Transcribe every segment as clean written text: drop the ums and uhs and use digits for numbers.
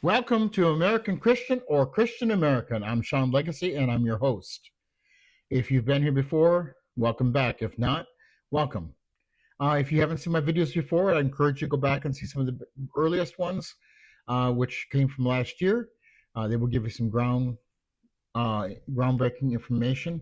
Welcome to American Christian or Christian American. I'm Sean Legacy and I'm your host. If you've been here before, welcome back. If not, welcome. If you haven't seen my videos before, I encourage you to go back and see some of the earliest ones, which came from last year. They will give you some groundbreaking information.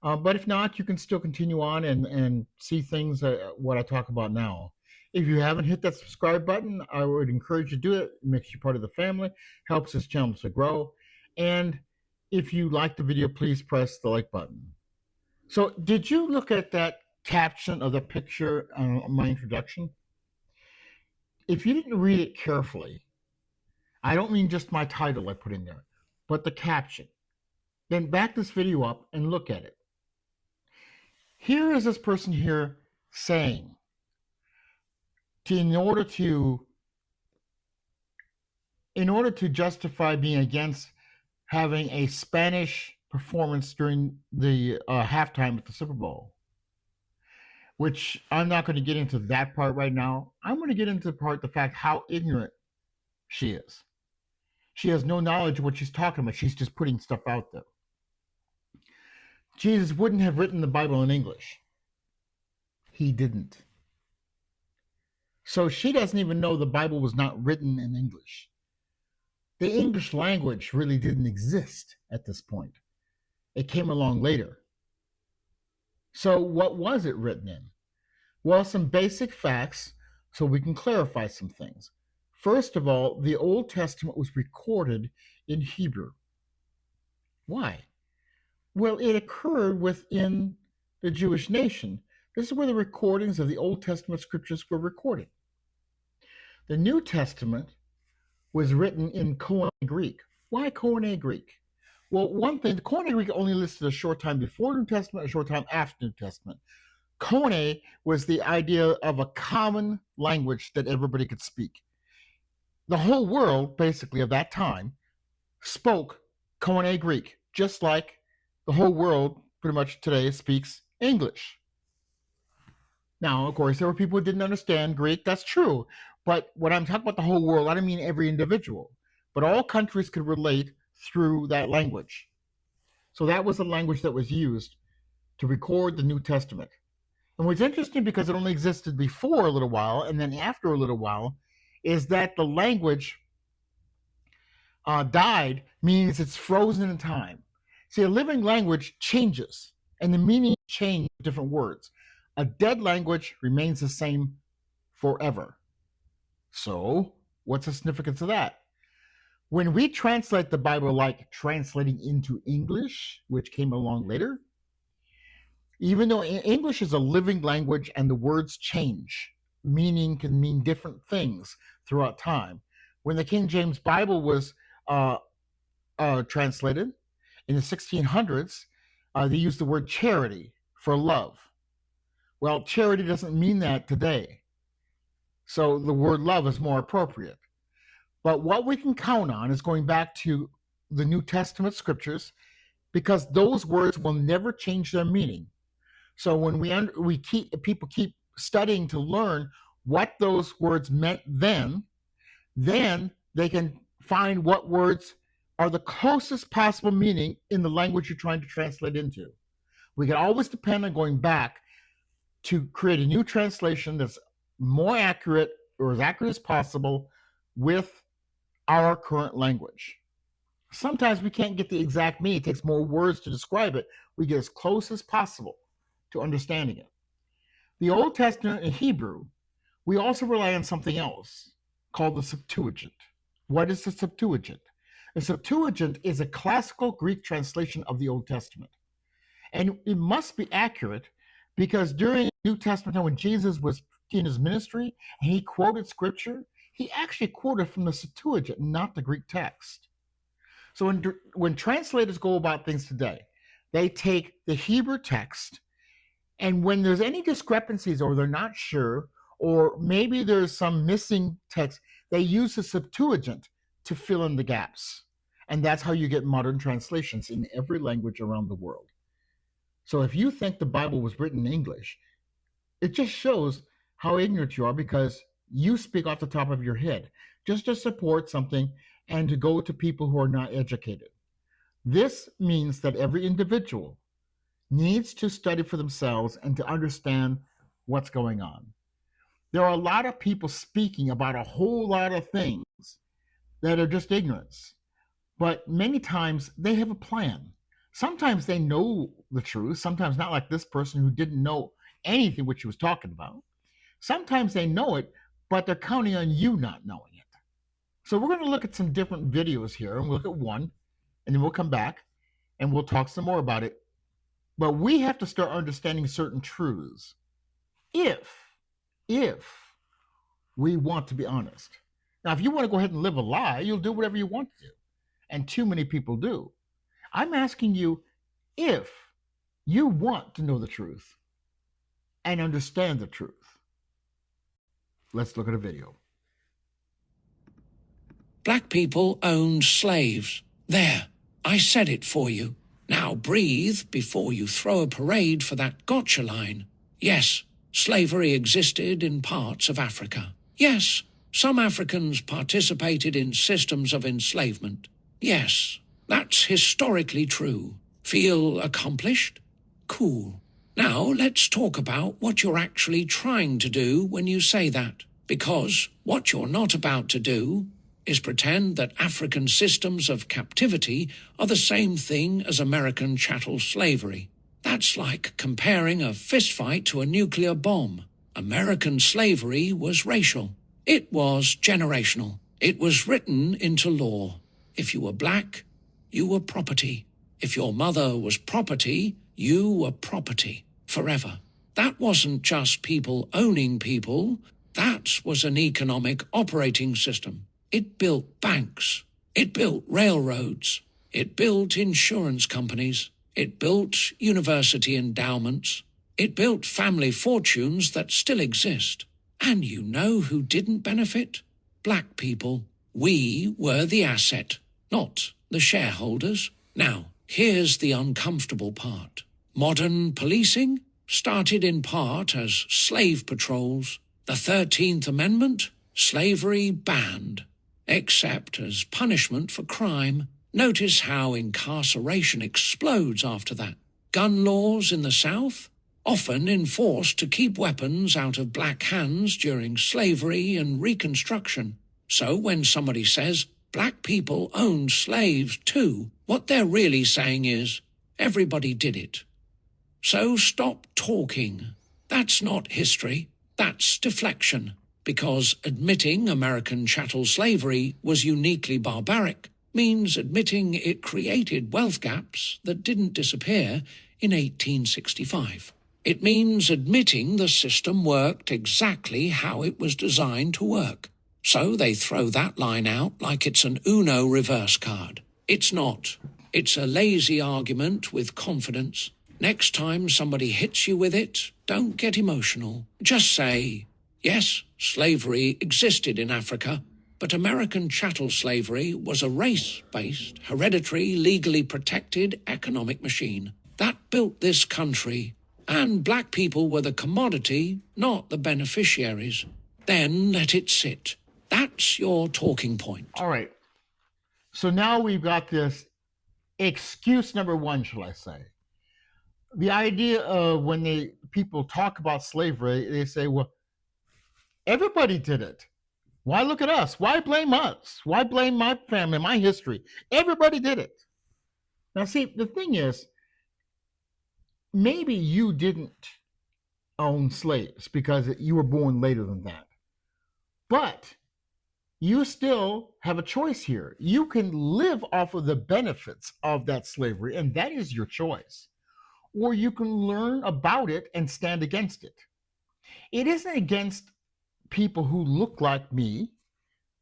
But if not, you can still continue on and see things what I talk about now. If you haven't hit that subscribe button, I would encourage you to do it. It makes you part of the family, helps this channel to grow. And if you like the video, please press the like button. So did you look at that caption of the picture on my introduction? If you didn't read it carefully, I don't mean just my title I put in there, but the caption. Then back this video up and look at it. Here is this person here saying, in order to justify being against having a Spanish performance during the halftime at the Super Bowl, which I'm not going to get into that part right now. I'm going to get into the fact how ignorant she is. She has no knowledge of what she's talking about. She's just putting stuff out there. Jesus wouldn't have written the Bible in English. He didn't. So she doesn't even know the Bible was not written in English. The English language really didn't exist at this point. It came along later. So what was it written in? Well, some basic facts so we can clarify some things. First of all, the Old Testament was recorded in Hebrew. Why? Well, it occurred within the Jewish nation. This is where the recordings of the Old Testament scriptures were recorded. The New Testament was written in Koine Greek. Why Koine Greek? Well, one thing, the Koine Greek only listed a short time before the New Testament, a short time after the New Testament. Koine was the idea of a common language that everybody could speak. The whole world, basically, of that time, spoke Koine Greek, just like the whole world pretty much today speaks English. Now, of course, there were people who didn't understand Greek. That's true. But when I'm talking about the whole world, I don't mean every individual. But all countries could relate through that language. So that was the language that was used to record the New Testament. And what's interesting, because it only existed before a little while and then after a little while, is that the language died, means it's frozen in time. See, a living language changes, and the meaning changes with different words. A dead language remains the same forever. So, what's the significance of that? When we translate the Bible, like translating into English, which came along later, even though English is a living language and the words change, meaning can mean different things throughout time. When the King James Bible was translated in the 1600s, they used the word charity for love. Well, charity doesn't mean that today. So the word love is more appropriate. But what we can count on is going back to the New Testament scriptures, because those words will never change their meaning. So when people keep studying to learn what those words meant then they can find what words are the closest possible meaning in the language you're trying to translate into. We can always depend on going back to create a new translation that's more accurate, or as accurate as possible, with our current language. Sometimes we can't get the exact meaning. It takes more words to describe it. We get as close as possible to understanding it. The Old Testament in Hebrew, we also rely on something else called the Septuagint. What is the Septuagint? The Septuagint is a classical Greek translation of the Old Testament. And it must be accurate, because during the New Testament, when Jesus was in his ministry and he quoted scripture, he actually quoted from the Septuagint, not the Greek text. So when translators go about things today, they take the Hebrew text, and when there's any discrepancies or they're not sure, or maybe there's some missing text, they use the Septuagint to fill in the gaps. And that's how you get modern translations in every language around the world. So if you think the Bible was written in English, it just shows how ignorant you are, because you speak off the top of your head just to support something and to go to people who are not educated. This means that every individual needs to study for themselves and to understand what's going on. There are a lot of people speaking about a whole lot of things that are just ignorance, but many times they have a plan. Sometimes they know the truth, sometimes not, like this person who didn't know anything what she was talking about. Sometimes they know it, but they're counting on you not knowing it. So we're going to look at some different videos here, and we'll look at one, and then we'll come back and we'll talk some more about it. But we have to start understanding certain truths if we want to be honest. Now, if you want to go ahead and live a lie, you'll do whatever you want to do. And too many people do. I'm asking you if you want to know the truth and understand the truth. Let's look at a video. Black people owned slaves. There, I said it for you. Now breathe before you throw a parade for that gotcha line. Yes, slavery existed in parts of Africa. Yes, some Africans participated in systems of enslavement. Yes, that's historically true. Feel accomplished? Cool. Now let's talk about what you're actually trying to do when you say that. Because what you're not about to do is pretend that African systems of captivity are the same thing as American chattel slavery. That's like comparing a fistfight to a nuclear bomb. American slavery was racial. It was generational. It was written into law. If you were black, you were property. If your mother was property, you were property forever. That wasn't just people owning people. That was an economic operating system. It built banks. It built railroads. It built insurance companies. It built university endowments. It built family fortunes that still exist. And you know who didn't benefit? Black people. We were the asset, not the shareholders. Now, here's the uncomfortable part. Modern policing started in part as slave patrols. The 13th Amendment, slavery banned, except as punishment for crime. Notice how incarceration explodes after that. Gun laws in the South, often enforced to keep weapons out of black hands during slavery and Reconstruction. So when somebody says, black people owned slaves too, what they're really saying is, everybody did it. So stop talking. That's not history. That's deflection, because admitting American chattel slavery was uniquely barbaric means admitting it created wealth gaps that didn't disappear in 1865. It means admitting the system worked exactly how it was designed to work. So they throw that line out like it's an Uno reverse card. It's not. It's a lazy argument with confidence. Next time somebody hits you with it, don't get emotional. Just say, yes, slavery existed in Africa, but American chattel slavery was a race-based, hereditary, legally protected economic machine that built this country, and black people were the commodity, not the beneficiaries. Then let it sit. That's your talking point. All right. So now we've got this excuse number one, shall I say. The idea of when people talk about slavery, they say, well, everybody did it. Why look at us? Why blame us? Why blame my family, my history? Everybody did it. Now, see, the thing is, maybe you didn't own slaves because you were born later than that. But you still have a choice here. You can live off of the benefits of that slavery, and that is your choice. Or you can learn about it and stand against it. It isn't against people who look like me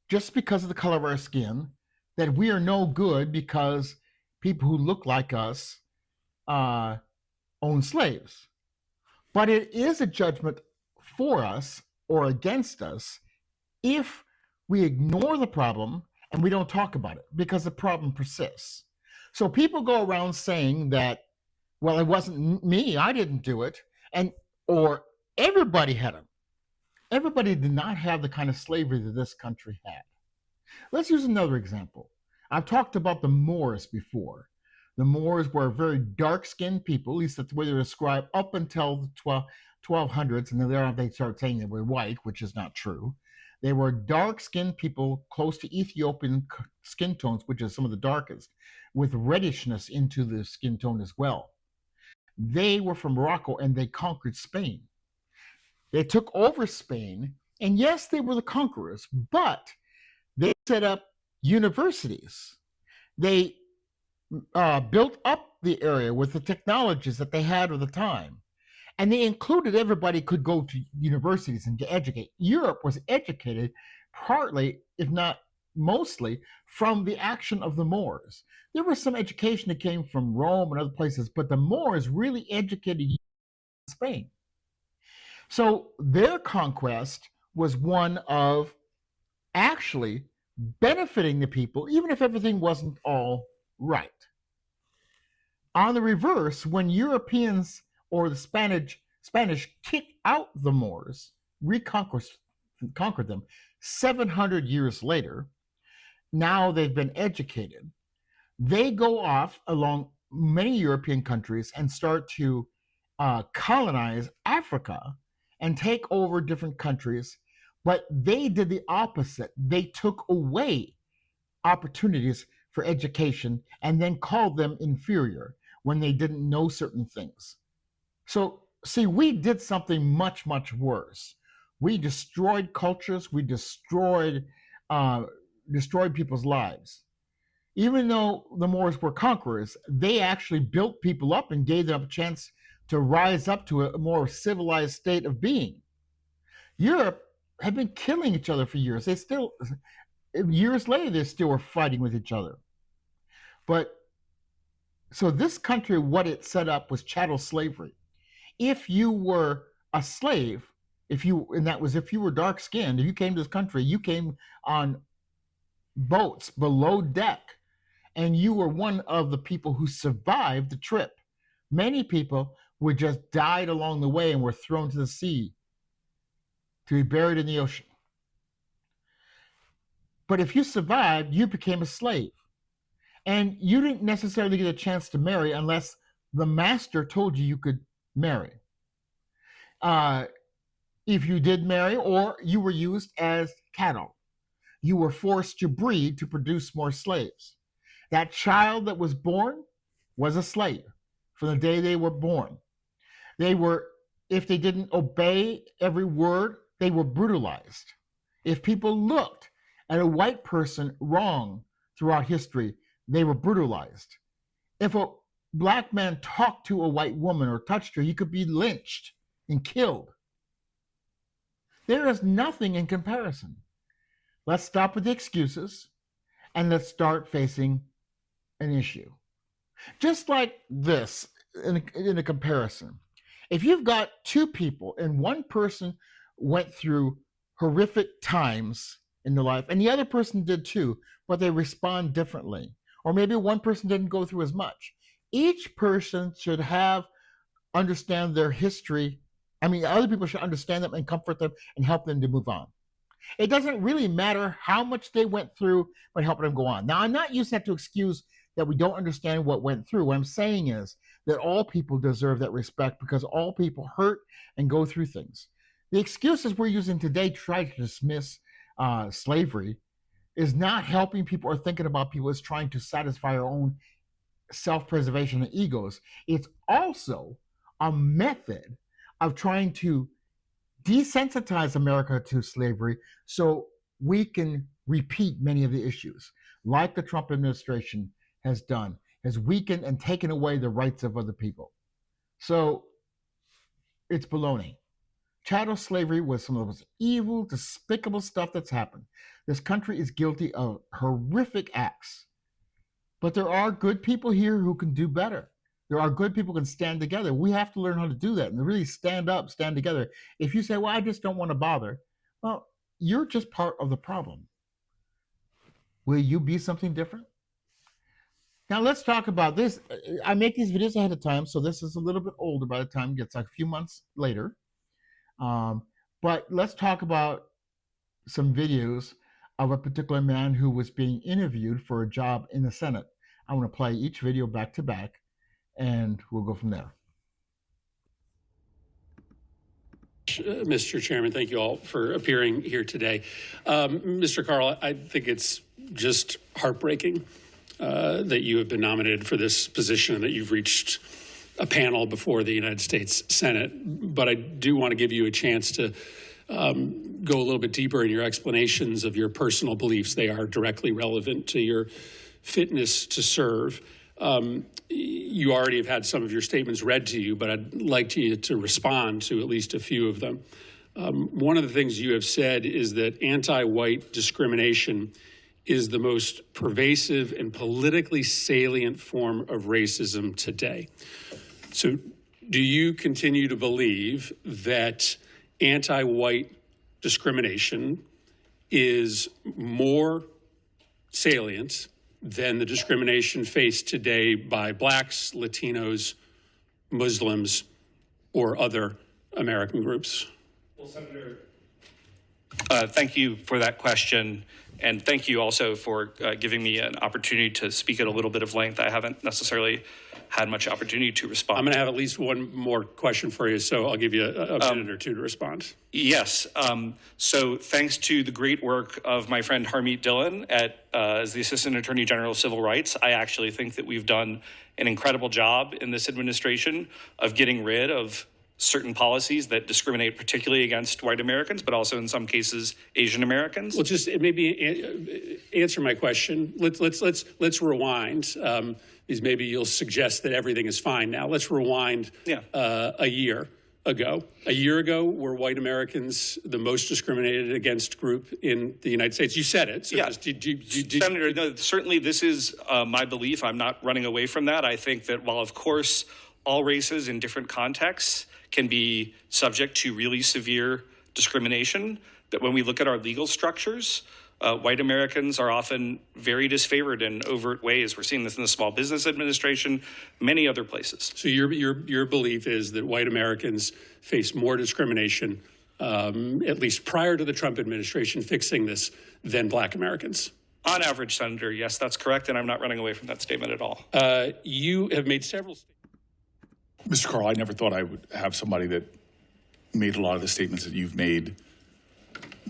just because of the color of our skin that we are no good because people who look like us own slaves. But it is a judgment for us or against us if we ignore the problem and we don't talk about it because the problem persists. So people go around saying that, well, it wasn't me, I didn't do it, or everybody had them. Everybody did not have the kind of slavery that this country had. Let's use another example. I've talked about the Moors before. The Moors were very dark skinned people, at least that's the way they're described, up until the 1200s, and then there they start saying they were white, which is not true. They were dark skinned people close to Ethiopian skin tones, which is some of the darkest, with reddishness into the skin tone as well. They were from Morocco and they conquered Spain. They took over Spain, and yes, they were the conquerors, but they set up universities. They built up the area with the technologies that they had at the time. And they included everybody could go to universities and get educated. Europe was educated partly, if not mostly, from the action of the Moors. There was some education that came from Rome and other places, but the Moors really educated Spain. So their conquest was one of actually benefiting the people, even if everything wasn't all right. On the reverse, when Europeans or the Spanish kicked out the Moors, conquered them 700 years later, now they've been educated. They go off along many European countries and start to colonize Africa and take over different countries. But they did the opposite. They took away opportunities for education and then called them inferior when they didn't know certain things. So, see, we did something much, much worse. We destroyed cultures. We destroyed people's lives. Even though the Moors were conquerors, they actually built people up and gave them a chance to rise up to a more civilized state of being. Europe had been killing each other for years. They still, years later, they still were fighting with each other. But so this country, what it set up was chattel slavery. If you were a slave, if you were dark skinned, if you came to this country, you came on boats below deck, and you were one of the people who survived the trip. Many people were just died along the way and were thrown to the sea to be buried in the ocean. But if you survived, you became a slave. And you didn't necessarily get a chance to marry unless the master told you could marry. If you did marry, or you were used as cattle, you were forced to breed to produce more slaves. That child that was born was a slave from the day they were born. They were, if they didn't obey every word, they were brutalized. If people looked at a white person wrong throughout history, they were brutalized. If a black man talked to a white woman or touched her, he could be lynched and killed. There is nothing in comparison. Let's stop with the excuses and let's start facing an issue. Just like this, in a comparison, if you've got two people and one person went through horrific times in their life and the other person did too, but they respond differently, or maybe one person didn't go through as much, each person should understand their history. I mean, other people should understand them and comfort them and help them to move on. It doesn't really matter how much they went through, but help them go on. Now, I'm not using that to excuse that we don't understand what went through. What I'm saying is that all people deserve that respect because all people hurt and go through things. The excuses we're using today to try to dismiss slavery is not helping people or thinking about people. It's trying to satisfy our own self-preservation and egos. It's also a method of trying to desensitize America to slavery so we can repeat many of the issues, like the Trump administration has done, has weakened and taken away the rights of other people. So it's baloney. Chattel slavery was some of the most evil, despicable stuff that's happened. This country is guilty of horrific acts. But there are good people here who can do better. There are good people who can stand together. We have to learn how to do that and really stand up, stand together. If you say, well, I just don't want to bother, well, you're just part of the problem. Will you be something different? Now let's talk about this. I make these videos ahead of time, so this is a little bit older by the time it gets like a few months later. But let's talk about some videos of a particular man who was being interviewed for a job in the Senate. I'm going to play each video back to back, and we'll go from there. Mr. Chairman, thank you all for appearing here today. Mr. Carl, I think it's just heartbreaking that you have been nominated for this position and that you've reached a panel before the United States Senate. But I do want to give you a chance to go a little bit deeper in your explanations of your personal beliefs. They are directly relevant to your fitness to serve. You already have had some of your statements read to you, but I'd like you to respond to at least a few of them. One of the things you have said is that anti-white discrimination is the most pervasive and politically salient form of racism today. So do you continue to believe that anti-white discrimination is more salient than the discrimination faced today by blacks, Latinos, Muslims, or other American groups? Well, Senator, thank you for that question. And thank you also for giving me an opportunity to speak at a little bit of length. I haven't necessarily had much opportunity to respond. I'm going to have at least one more question for you, so I'll give you a minute or two to respond. Yes. So thanks to the great work of my friend Harmeet Dillon as the Assistant Attorney General of Civil Rights, I actually think that we've done an incredible job in this administration of getting rid of certain policies that discriminate particularly against white Americans, but also in some cases Asian Americans. Well, just maybe answer my question. Let's rewind. Because maybe you'll suggest that everything is fine now. Let's rewind a year ago. A year ago, were white Americans the most discriminated against group in the United States? You said it. So yeah. Senator, no, certainly this is my belief. I'm not running away from that. I think that while, of course, all races in different contexts can be subject to really severe discrimination, that when we look at our legal structures, white Americans are often very disfavored in overt ways. We're seeing this in the Small Business Administration, many other places. So your belief is that white Americans face more discrimination, at least prior to the Trump administration fixing this, than black Americans? On average, Senator, yes, that's correct, and I'm not running away from that statement at all. You have made several statements. Mr. Carl, I never thought I would have somebody that made a lot of the statements that you've made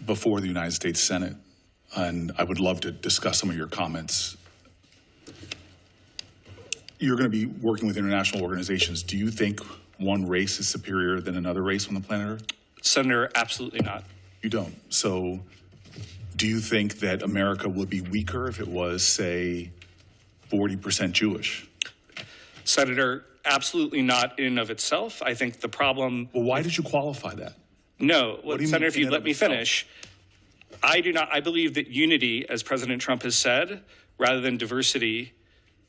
before the United States Senate. And I would love to discuss some of your comments. You're going to be working with international organizations. Do you think one race is superior than another race on the planet Earth? Senator, absolutely not. You don't. So do you think that America would be weaker if it was, say, 40% Jewish? Senator, absolutely not in and of itself. I think the problem... Well, why did you qualify that? No, Senator, if you'd let me finish... I do not. I believe that unity, as President Trump has said, rather than diversity,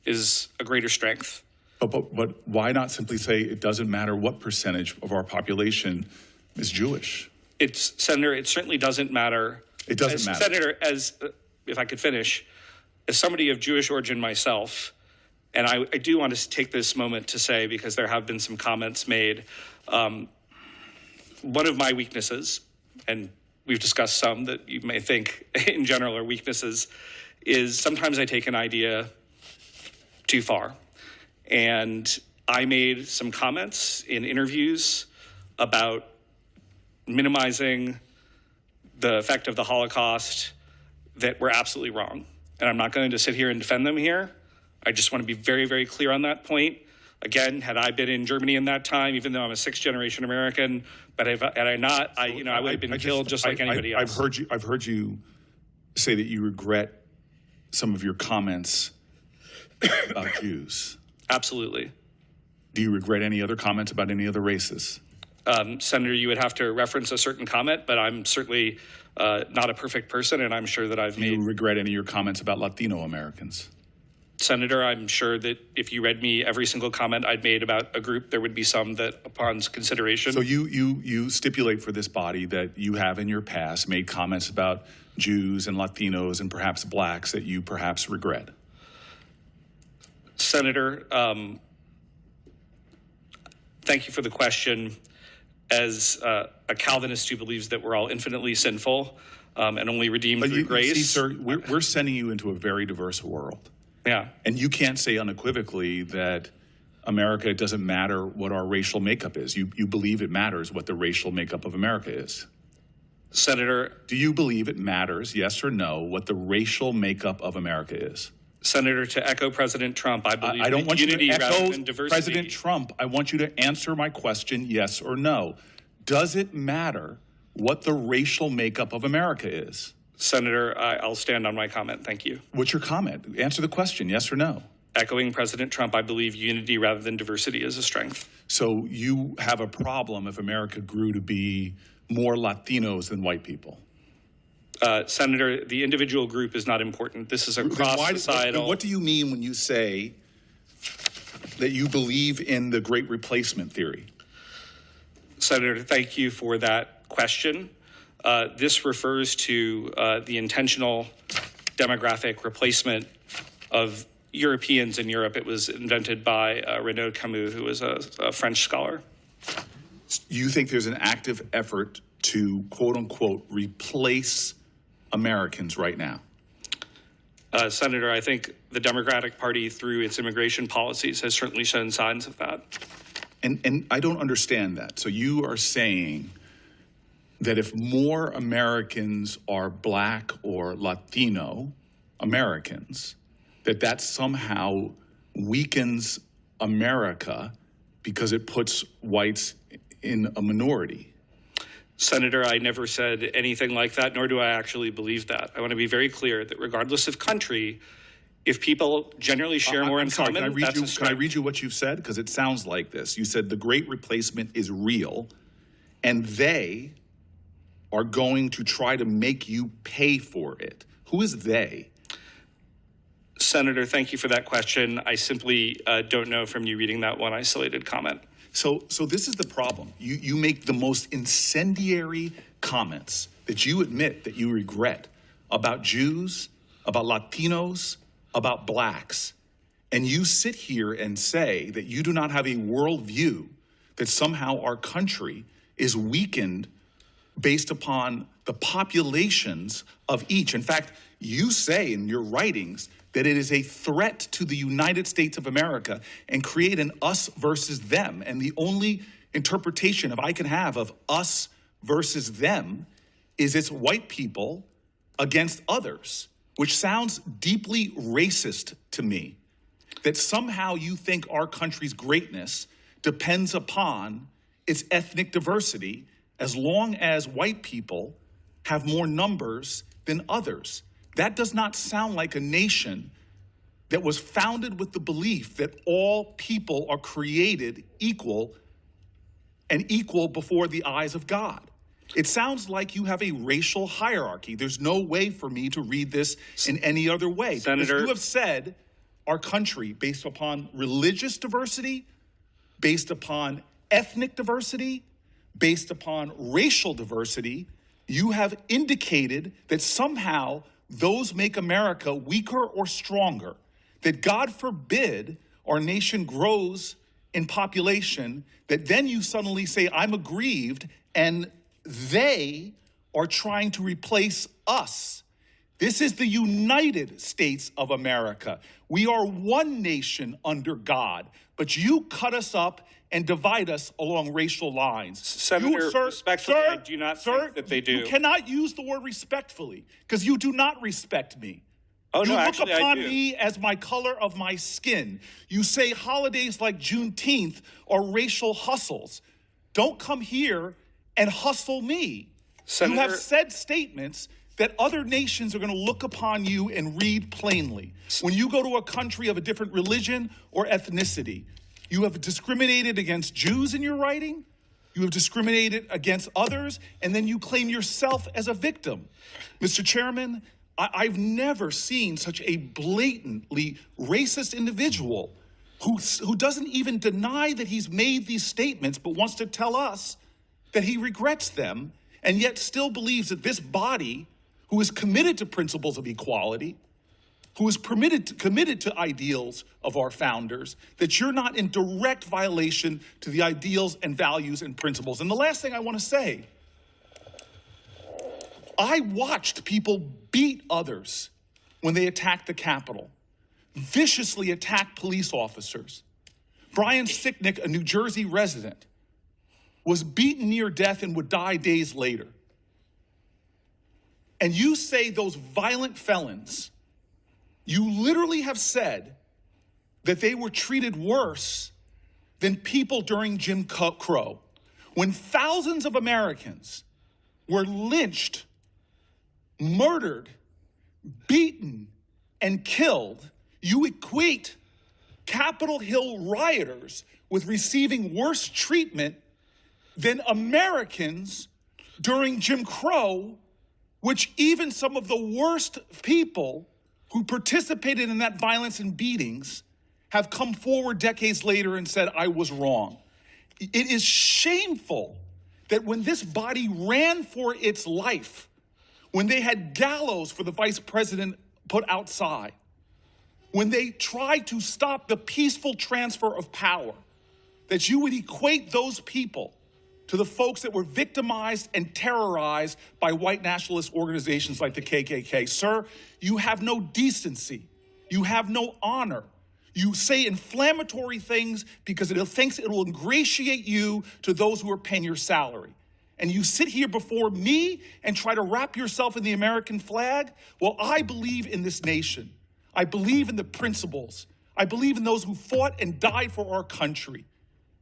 is a greater strength. But why not simply say it doesn't matter what percentage of our population is Jewish? Senator, it certainly doesn't matter. It doesn't matter. Senator, if I could finish, as somebody of Jewish origin myself, and I do want to take this moment to say, because there have been some comments made, one of my weaknesses, and we've discussed some that you may think in general are weaknesses, is sometimes I take an idea too far. And I made some comments in interviews about minimizing the effect of the Holocaust that were absolutely wrong. And I'm not going to sit here and defend them here. I just want to be very, very clear on that point. Again, had I been in Germany in that time, even though I'm a sixth-generation American, but had I not, I would have been killed just like anybody else. I've heard you say that you regret some of your comments about Jews. Absolutely. Do you regret any other comments about any other races? Senator, you would have to reference a certain comment, but I'm certainly not a perfect person, and I'm sure that I've made... Do you regret any of your comments about Latino Americans? Senator, I'm sure that if you read me every single comment I'd made about a group, there would be some that, upon consideration... So you stipulate for this body that you have in your past made comments about Jews and Latinos and perhaps blacks that you perhaps regret? Senator, thank you for the question. As a Calvinist who believes that we're all infinitely sinful, and only redeemed But through you grace. see, sir, we're sending you into a very diverse world. Yeah. And you can't say unequivocally that America, it doesn't matter what our racial makeup is. You believe it matters what the racial makeup of America is. Senator, Do you believe it matters, yes or no, what the racial makeup of America is? Senator, to echo President Trump, I believe I don't want you unity to rather echo than diversity. President Trump. I want you to answer my question, yes or no. Does it matter what the racial makeup of America is? Senator, I'll stand on my comment. Thank you. What's your comment? Answer the question, yes or no. Echoing President Trump, I believe unity rather than diversity is a strength. So you have a problem if America grew to be more Latinos than white people? Senator, the individual group is not important. This is a cross-societal. What do you mean when you say that you believe in the Great Replacement theory? Senator, thank you for that question. This refers to the intentional demographic replacement of Europeans in Europe. It was invented by Renaud Camus, who was a French scholar. You think there's an active effort to, quote unquote, replace Americans right now? Senator, I think the Democratic Party, through its immigration policies, has certainly shown signs of that. And I don't understand that. So you are saying that if more Americans are Black or Latino Americans, that somehow weakens America because it puts whites in a minority? Senator, I never said anything like that, nor do I actually believe that. I want to be very clear that regardless of country, if people generally share more in common, that's a Can I strength. read you what you've said? Because it sounds like this. You said the Great Replacement is real, and they are going to try to make you pay for it. Who is they? Senator, thank you for that question. I simply don't know from you reading that one isolated comment. So this is the problem. You make the most incendiary comments that you admit that you regret about Jews, about Latinos, about Blacks. And you sit here and say that you do not have a worldview, that somehow our country is weakened based upon the populations of each. In fact, you say in your writings that it is a threat to the United States of America and create an us versus them. And the only interpretation I can have of us versus them is it's white people against others, which sounds deeply racist to me. That somehow you think our country's greatness depends upon its ethnic diversity as long as white people have more numbers than others. That does not sound like a nation that was founded with the belief that all people are created equal and equal before the eyes of God. It sounds like you have a racial hierarchy. There's no way for me to read this in any other way. Senator, because you have said our country, based upon religious diversity, based upon ethnic diversity, based upon racial diversity, you have indicated that somehow those make America weaker or stronger. That God forbid our nation grows in population, that then you suddenly say, I'm aggrieved, and they are trying to replace us. This is the United States of America. We are one nation under God, but you cut us up and divide us along racial lines. Senator, respectfully, I do not think that they do. You cannot use the word respectfully, because you do not respect me. Oh, you no, look actually, upon I do. me as my color of my skin. You say holidays like Juneteenth are racial hustles. Don't come here and hustle me. Senator, you have said statements that other nations are going to look upon you and read plainly. When you go to a country of a different religion or ethnicity, you have discriminated against Jews in your writing, you have discriminated against others, and then you claim yourself as a victim. Mr. Chairman, I've never seen such a blatantly racist individual who doesn't even deny that he's made these statements, but wants to tell us that he regrets them, and yet still believes that this body, who is committed to principles of equality, who is committed to ideals of our founders, that you're not in direct violation to the ideals and values and principles. And the last thing I want to say I watched people beat others when they attacked the Capitol, viciously attack police officers. Brian Sicknick, a New Jersey resident, was beaten near death and would die days later. And you say those violent felons, you literally have said that they were treated worse than people during Jim Crow, when thousands of Americans were lynched, murdered, beaten, and killed. You equate Capitol Hill rioters with receiving worse treatment than Americans during Jim Crow, which even some of the worst people who participated in that violence and beatings have come forward decades later and said, I was wrong. It is shameful that when this body ran for its life, when they had gallows for the vice president put outside, when they tried to stop the peaceful transfer of power, that you would equate those people to the folks that were victimized and terrorized by white nationalist organizations like the KKK. Sir, you have no decency. You have no honor. You say inflammatory things because it thinks it will ingratiate you to those who are paying your salary. And you sit here before me and try to wrap yourself in the American flag? Well, I believe in this nation. I believe in the principles. I believe in those who fought and died for our country.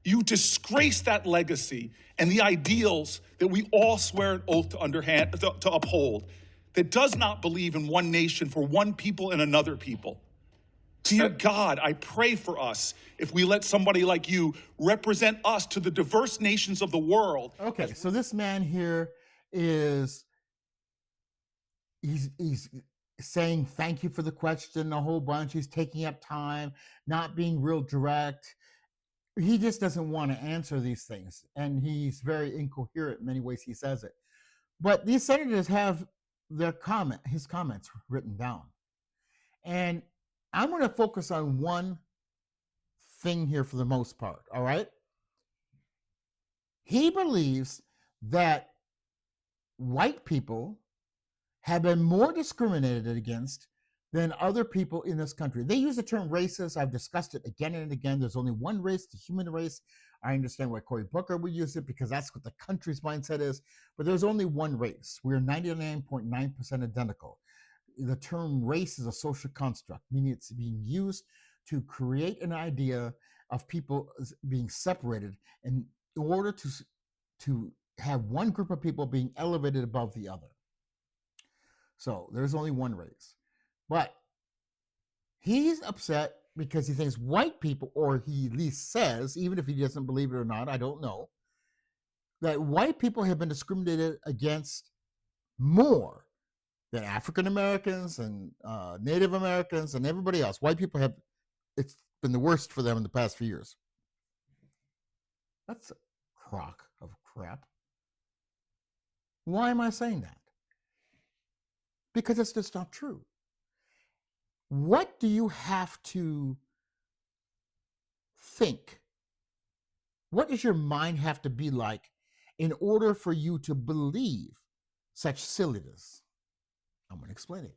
You disgrace that legacy and the ideals that we all swear an oath to uphold, that does not believe in one nation for one people and another people. Dear God, I pray for us if we let somebody like you represent us to the diverse nations of the world. Okay, so this man here is he's saying thank you for the question a whole bunch. He's taking up time, not being real direct. He just doesn't want to answer these things, and he's very incoherent in many ways he says it. But these senators have his comments written down. And I'm going to focus on one thing here for the most part, all right? He believes that white people have been more discriminated against than other people in this country. They use the term racist. I've discussed it again and again. There's only one race, the human race. I understand why Cory Booker would use it because that's what the country's mindset is. But there's only one race. We're 99.9% identical. The term race is a social construct, meaning it's being used to create an idea of people being separated in order to have one group of people being elevated above the other. So there's only one race. But he's upset because he thinks white people, or he at least says, even if he doesn't believe it or not, I don't know, that white people have been discriminated against more than African Americans and Native Americans and everybody else. White people have, it's been the worst for them in the past few years. That's a crock of crap. Why am I saying that? Because it's just not true. What do you have to think? What does your mind have to be like in order for you to believe such silliness? I'm going to explain it.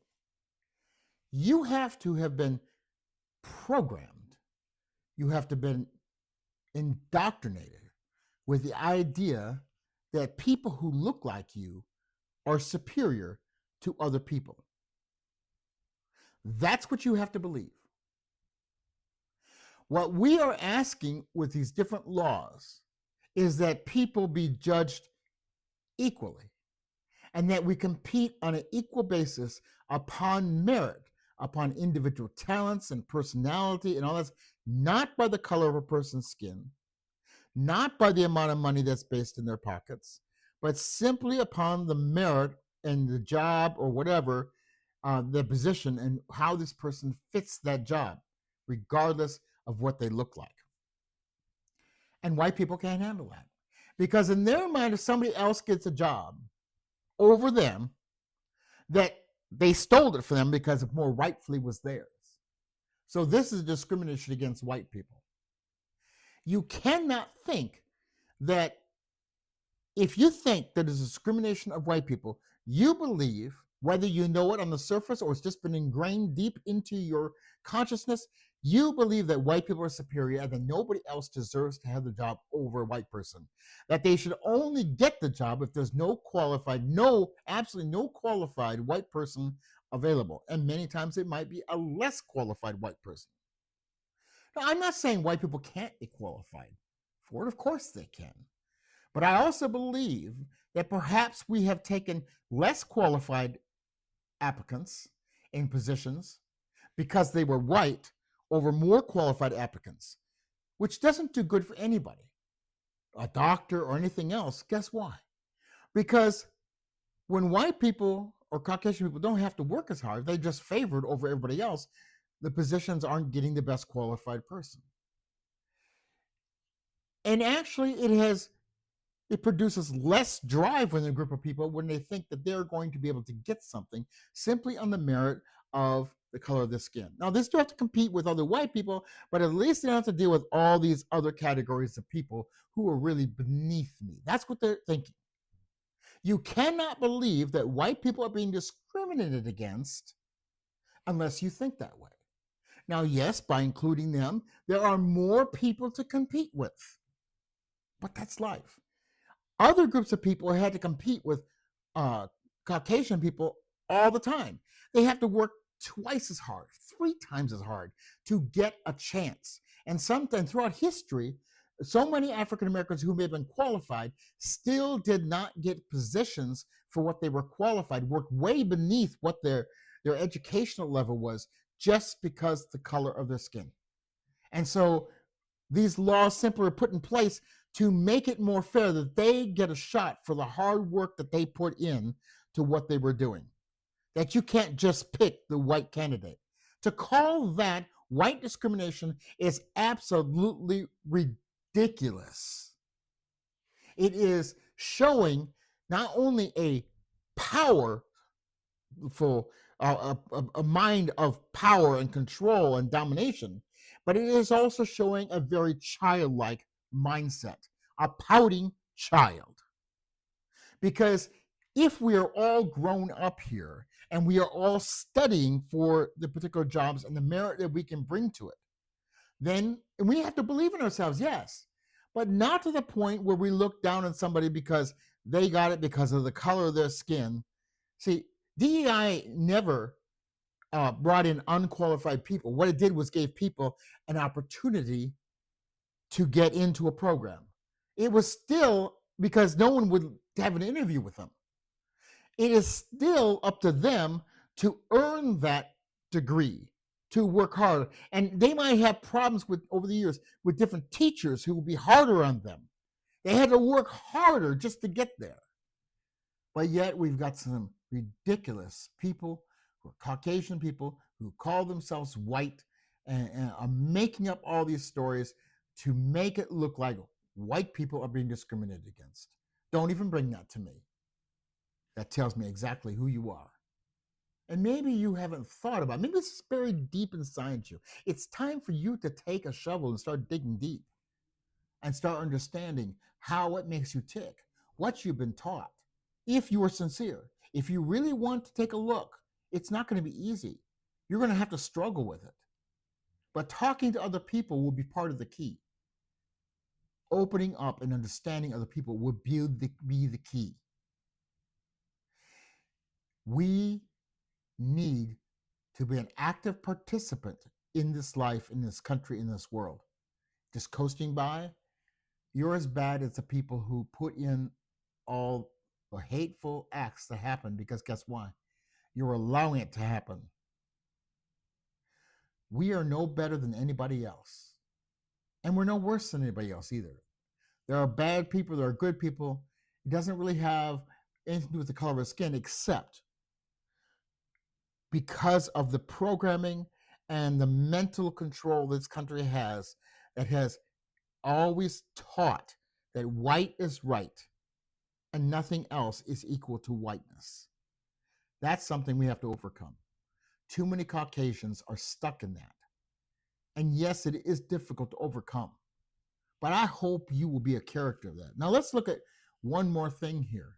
You have to have been programmed. You have to have been indoctrinated with the idea that people who look like you are superior to other people. That's what you have to believe. What we are asking with these different laws is that people be judged equally and that we compete on an equal basis upon merit, upon individual talents and personality and all that, not by the color of a person's skin, not by the amount of money that's based in their pockets, but simply upon the merit and the job or whatever, the position and how this person fits that job, regardless of what they look like. And white people can't handle that. Because in their mind, if somebody else gets a job over them, that they stole it from them because it more rightfully was theirs. So this is discrimination against white people. You cannot think that if you think that it's discrimination of white people, You believe, whether you know it on the surface or it's just been ingrained deep into your consciousness, you believe that white people are superior and that nobody else deserves to have the job over a white person. That they should only get the job if there's absolutely no qualified white person available. And many times it might be a less qualified white person. Now, I'm not saying white people can't be qualified for it. Of course they can. But I also believe that perhaps we have taken less qualified applicants in positions because they were white over more qualified applicants, which doesn't do good for anybody, a doctor or anything else. Guess why? Because when white people or Caucasian people don't have to work as hard, they just favored over everybody else, the positions aren't getting the best qualified person. And actually it produces less drive in a group of people when they think that they're going to be able to get something simply on the merit of the color of their skin. Now, they still have to compete with other white people, but at least they don't have to deal with all these other categories of people who are really beneath me. That's what they're thinking. You cannot believe that white people are being discriminated against unless you think that way. Now, yes, by including them, there are more people to compete with, but that's life. Other groups of people had to compete with Caucasian people all the time. They have to work twice as hard, 3 times as hard to get a chance. And sometimes throughout history, so many African Americans who may have been qualified still did not get positions for what they were qualified, worked way beneath what their educational level was just because the color of their skin. And so these laws simply were put in place to make it more fair that they get a shot for the hard work that they put in to what they were doing. That you can't just pick the white candidate. To call that white discrimination is absolutely ridiculous. It is showing not only a powerful, a mind of power and control and domination, but it is also showing a very childlike mindset, a pouting child. Because if we are all grown up here and we are all studying for the particular jobs and the merit that we can bring to it, then we have to believe in ourselves, yes, but not to the point where we look down on somebody because they got it because of the color of their skin. See, DEI never brought in unqualified people. What it did was gave people an opportunity to get into a program. It was still because no one would have an interview with them. It is still up to them to earn that degree, to work hard. And they might have problems with over the years with different teachers who will be harder on them. They had to work harder just to get there. But yet we've got some ridiculous people who are Caucasian people who call themselves white and are making up all these stories to make it look like white people are being discriminated against. Don't even bring that to me. That tells me exactly who you are. And maybe you haven't thought about it. Maybe it's buried deep inside you. It's time for you to take a shovel and start digging deep and start understanding how it makes you tick, what you've been taught. If you are sincere, if you really want to take a look, it's not going to be easy. You're going to have to struggle with it. But talking to other people will be part of the key. Opening up and understanding other people will be the key. We need to be an active participant in this life, in this country, in this world. Just coasting by, you're as bad as the people who put in all the hateful acts that happen, because guess why? You're allowing it to happen. We are no better than anybody else. And we're no worse than anybody else either. There are bad people, there are good people. It doesn't really have anything to do with the color of skin, except because of the programming and the mental control this country has, that has always taught that white is right and nothing else is equal to whiteness. That's something we have to overcome. Too many Caucasians are stuck in that. And yes, it is difficult to overcome. But I hope you will be a character of that. Now let's look at one more thing here.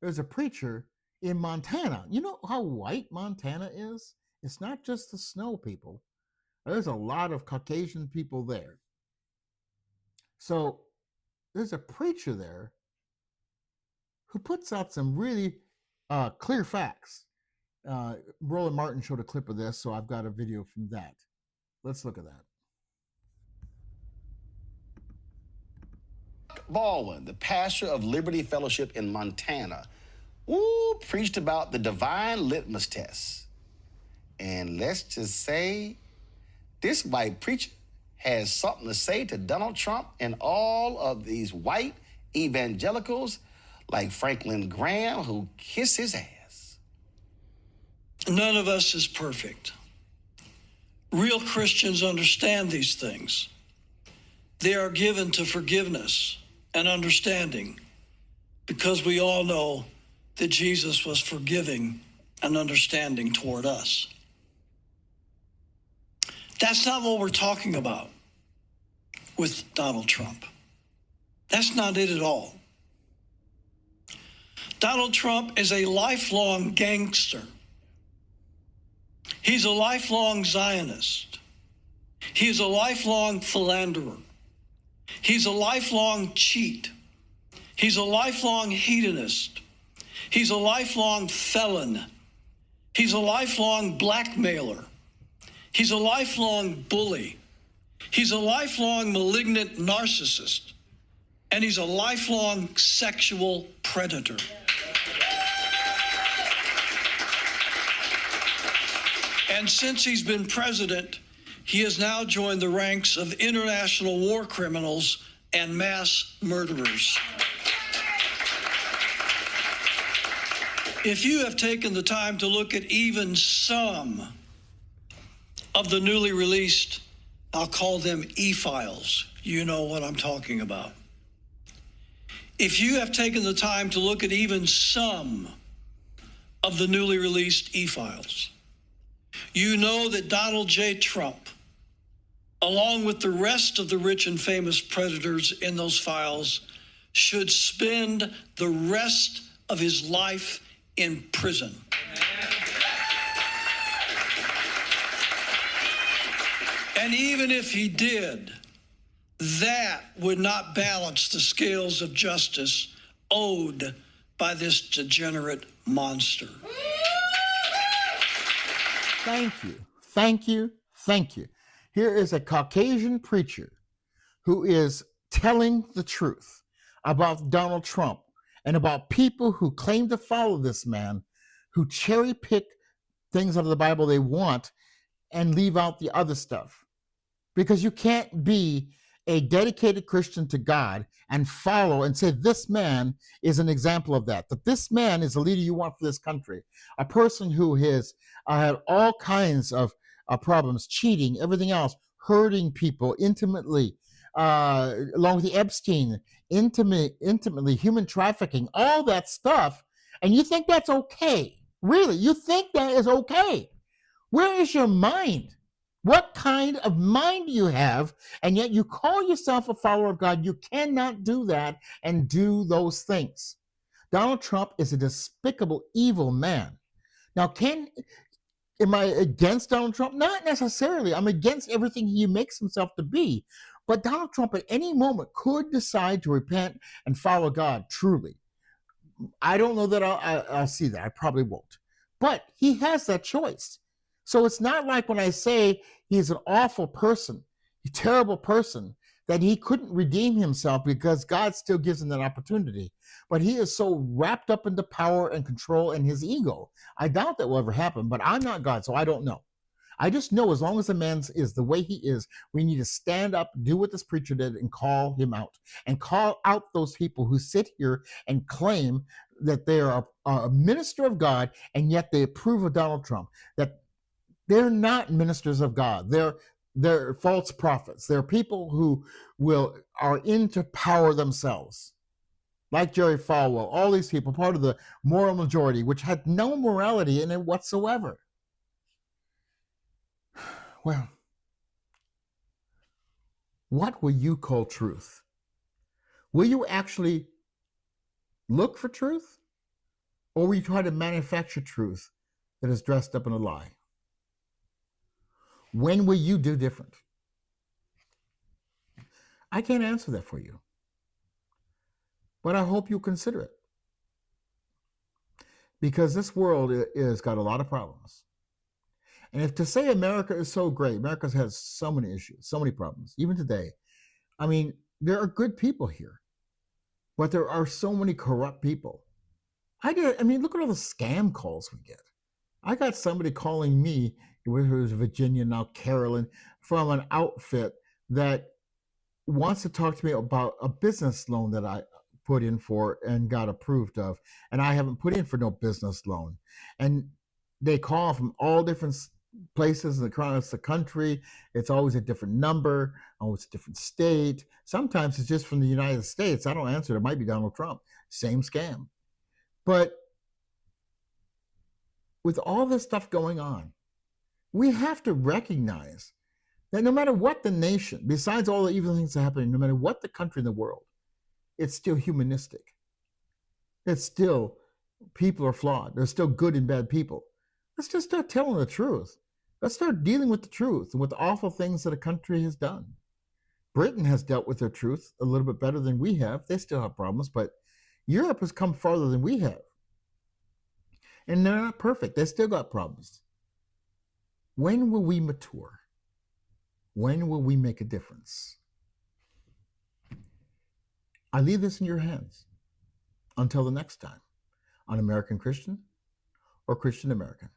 There's a preacher in Montana. You know how white Montana is? It's not just the snow, people. There's a lot of Caucasian people there. So there's a preacher there who puts out some really clear facts. Roland Martin showed a clip of this, so I've got a video from that. Let's look at that. Baldwin, the pastor of Liberty Fellowship in Montana, preached about the divine litmus test. And let's just say this white preacher has something to say to Donald Trump and all of these white evangelicals like Franklin Graham who kiss his ass. None of us is perfect. Real Christians understand these things. They are given to forgiveness and understanding because we all know that Jesus was forgiving and understanding toward us. That's not what we're talking about with Donald Trump. That's not it at all. Donald Trump is a lifelong gangster. He's a lifelong Zionist. He's a lifelong philanderer. He's a lifelong cheat. He's a lifelong hedonist. He's a lifelong felon. He's a lifelong blackmailer. He's a lifelong bully. He's a lifelong malignant narcissist. And he's a lifelong sexual predator. And since he's been president, he has now joined the ranks of international war criminals and mass murderers. If you have taken the time to look at even some of the newly released, I'll call them e-files, you know what I'm talking about. If you have taken the time to look at even some of the newly released e-files, you know that Donald J. Trump, along with the rest of the rich and famous predators in those files, should spend the rest of his life in prison. And even if he did, that would not balance the scales of justice owed by this degenerate monster. Thank you. Thank you. Thank you. Here is a Caucasian preacher who is telling the truth about Donald Trump and about people who claim to follow this man, who cherry pick things out of the Bible they want and leave out the other stuff. Because you can't be a dedicated Christian to God and follow and say this man is an example of that this man is the leader you want for this country, a person who has had all kinds of problems, cheating, everything else, hurting people intimately, along with the Epstein, intimately, human trafficking, all that stuff, and you think that's okay? Really? You think that is okay? Where is your mind? What kind of mind do you have? And yet you call yourself a follower of God. You cannot do that and do those things. Donald Trump is a despicable, evil man. Now, am I against Donald Trump? Not necessarily. I'm against everything he makes himself to be. But Donald Trump at any moment could decide to repent and follow God truly. I don't know that I'll see that. I probably won't. But he has that choice. So it's not like when I say he's an awful person, a terrible person, that he couldn't redeem himself because God still gives him that opportunity. But he is so wrapped up into power and control and his ego. I doubt that will ever happen, but I'm not God, so I don't know. I just know as long as a man is the way he is, we need to stand up, do what this preacher did, and call him out. And call out those people who sit here and claim that they are a minister of God, and yet they approve of Donald Trump. That they're not ministers of God. They're false prophets. They're people who are into power themselves. Like Jerry Falwell, all these people, part of the moral majority, which had no morality in it whatsoever. Well, what will you call truth? Will you actually look for truth? Or we try to manufacture truth that is dressed up in a lie? When will you do different? I can't answer that for you, but I hope you consider it, because this world is got a lot of problems. And if to say America is so great, America has so many issues, so many problems, even today. I mean, there are good people here, but there are so many corrupt people. I mean, look at all the scam calls we get. I got somebody calling me, who's Virginia, now Carolyn, from an outfit that wants to talk to me about a business loan that I put in for and got approved of. And I haven't put in for no business loan. And they call from all different places across the country. It's always a different number. Oh, it's a different state. Sometimes it's just from the United States. I don't answer. It might be Donald Trump. Same scam. But with all this stuff going on, we have to recognize that no matter what the nation, besides all the evil things that are happening, no matter what the country in the world, it's still humanistic. It's still, people are flawed. There's still good and bad people. Let's just start telling the truth. Let's start dealing with the truth and with the awful things that a country has done. Britain has dealt with their truth a little bit better than we have. They still have problems, but Europe has come farther than we have. And they're not perfect. They still got problems. When will we mature? When will we make a difference? I leave this in your hands. Until the next time, on American Christian or Christian American.